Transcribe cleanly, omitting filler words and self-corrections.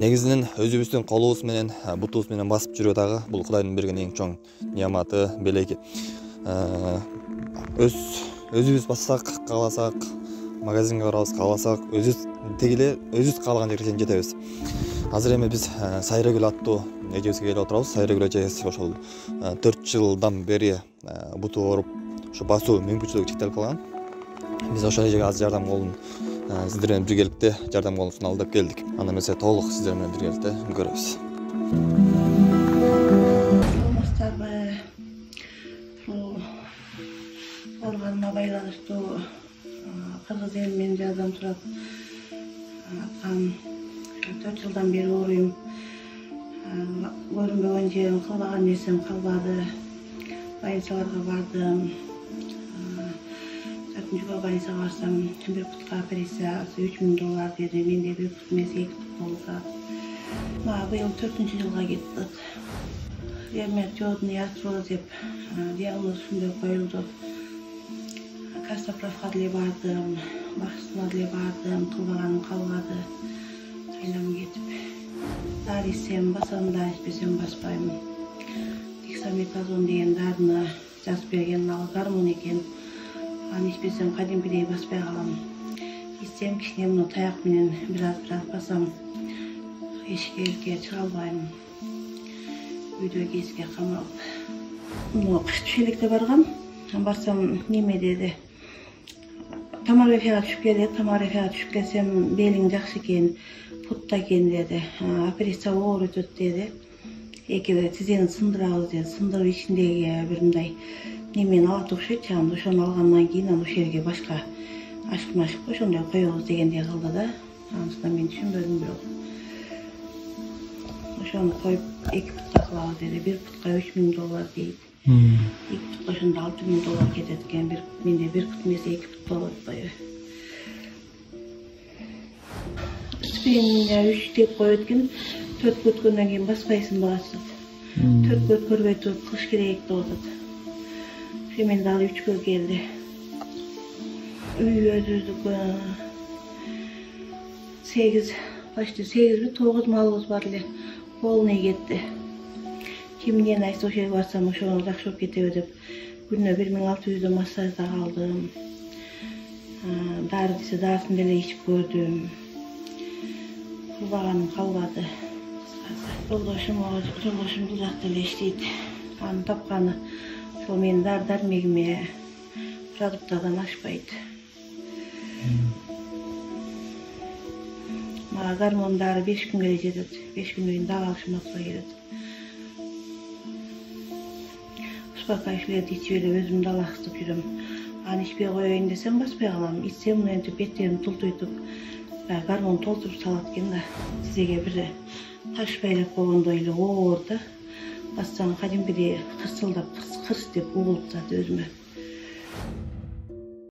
Негизинен өзүбүздүн колубуз менен, бутубуз менен басып жүрүү дагы бул Кудайдын берген эң чоң неаматы, белеги. Өзүбүз бассак, кааласак, магазинге барабыз, кааласак, өзүбүз каалаган жерге чейин жетебиз. Азыр эми биз Сайрагүл аттуу эжебизге келип отурабыз. Сайрагүл эжебиз ошол 4 жылдан бери буту ооруп, ошо басуу мүмкүнчүлүгү чектелип калган. Биз ошол эжеге азыр жардам колун сиздер менен биргеликте жардам колун суналып деп келдик. Анда эмесе толук сиздер менен биргеликте көрөбүз. Саламатсыздарбы? Оорганыма байланыштуу кыргыз эли менен жардам сурап аткан 4 жылдан бери ооруйм. Көрүнбөгөн жерим, кылбаган нерсем калбады. Больницаларга бардым. Жогорку больницага барсам, бир путка операциясы $3000 деди. Менде бир пут эмес, 2 пут болду. Быйыл 4-чү жылга кеттик. Ревматоидный артроз деп диагноз ушундай коюлду. Кастоправга деле бардым, бакчысына деле бардым, кылбаганым калбады. Кыйнам кетип. Дары ичсем басам да, ичпесем баспайм. Дексаметазон деген дарыны жазып берген, ал гормон экен. Аны ичпесем кадимкидей баспай калам. Ичсем кичине муну таяк менен бир аз басам. Эшикке чыга албайм. Үйдө кеске камалып. Муну кыш баргам. Барсам неме деди. Томографияга түшүп келсем, белиң жакшы экен, путта экен деди. Операция оор өтөт деди. Эки тизени сындырабыз деди. Сындырып ичиндеги бир мындай немени алат окшойт, ошону алгандан кийин аны ошол жерге башка ашык ошондой коебуз дегендей кылды да. Анысына мен түшүнбөдүм бирок. Ошону коюп 2 путка кылабыз деди. Бир путка $3000 дейт. 2 путка ошондо $6000 кетет экен. Менде бир пут эмес, 2 пут болот атпайбы. Спейн 3 деп коет экен. 4 өткөндөн кийин баспайсың багачат. 4 өткөрбөй туруп кылыш керек деп атат. Мен дагы 3-кө келди. Үй өздүздүк 8-9 малыбыз бар эле. Полный кетти. Кимден айтса ошол жерге барсам ошону жакшы болуп кетеби деп күнүнө 1600 массажда калдым. Дары десе дарысын деле ичип көрдүм. Кылбаганым калбады. Жолдошум бул жакта эле иштейт. Аны тапканы ошол менин дары-дармегиме продуктардан ашпайт. Мага гормондары 5 күнгө эле жетет. 5 күндөн кийин дагы алышым атпай келет. Успокаивающий ичип эле өзүмдү алаксытып жүрөм. Аны ичпей коеюн десем баспай калам. Ичсем мынтип беттерим тултуйтуп, гормон толтуруп салат экен да. Тизеге бир таш байлап койгондой эле оор да. Бассаң кадимкидей кырсылдап, кырс деп угулуп турат өзүмө.